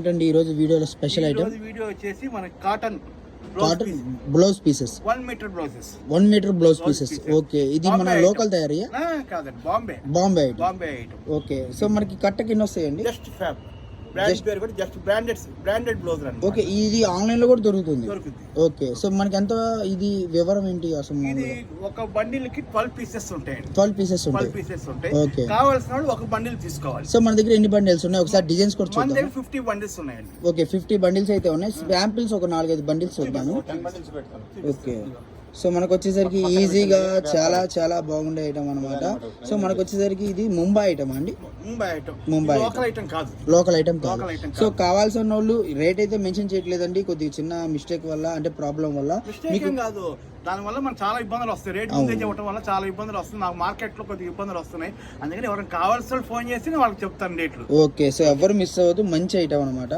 ఏంటండి ఈ రోజు వీడియోలో స్పెషల్ ఐటమ్ వీడియో వచ్చేసి మన cotton blouse pieces 1 metre blouses 1 metre blouse pieces okay ఇది మన లోకల్ తయారీయా కాదండి బాంబే ఐటమ్ ఓకే సో మనకి కట్టకి ఎన్ని వస్తాయండి జస్ట్ ఫ్యాబ్ బ్రాండ్ పేరు కూడా జస్ట్ బ్రాండెడ్ బ్లౌజ్ రండి ఓకే ఇది ఆన్లైన్ లో కూడా దొరుకుతుంది ఓకే సో మనకి ఎంత ఇది వివరం ఏంటి అసలు ఇది ఒక బండిల్ కి 12 పీసెస్ ఉంటాయి 12 పీసెస్ ఉంటాయి ఓకే కావాల్సిన వాళ్ళు ఒక బండిల్ తీసుకోవాలి సో మన దగ్గర ఎన్ని బండిల్స్ ఉన్నాయి ఒకసారి డిజైన్స్ కూడా చూద్దాం మన దగ్గర 50 బండిల్స్ ఉన్నాయండి ఓకే 50 బండిల్స్ అయితే ఉన్నాయి శాంపిల్స్ ఒక 4-5 బండిల్స్ చూద్దాము 10 బండిల్స్ పెడతాను ఓకే సో మనకు వచ్చేసరికి ఈజీగా చాలా బాగుండే ఐటమ్ అనమాట సో మనకు వచ్చేసరికి ఇది ముంబై ఐటమ్ అండి ముంబై లోకల్ ఐటమ్ కాదు సో కావాల్సిన వాళ్ళు రేట్ అయితే మెన్షన్ చేయట్లేదండి కొద్దిగా చిన్న మిస్టేక్ వల్ల అంటే ప్రాబ్లం వల్ల మీకు కాదు దాని వల్ల మనకు చాలా ఇబ్బందులు వస్తాయి రేట్ ముందే చెప్పడం వల్ల చాలా ఇబ్బందులు వస్తుంది నాకు మార్కెట్ లో కొద్దిగా ఇబ్బందులు వస్తున్నాయి అందుకని ఎవరైనా కావాల్సిన ఫోన్ చేసి వాళ్ళకి చెప్తాను రేట్లు ఓకే సో ఎవరు మిస్ అవ్వదు మంచి ఐటమ్ అనమాట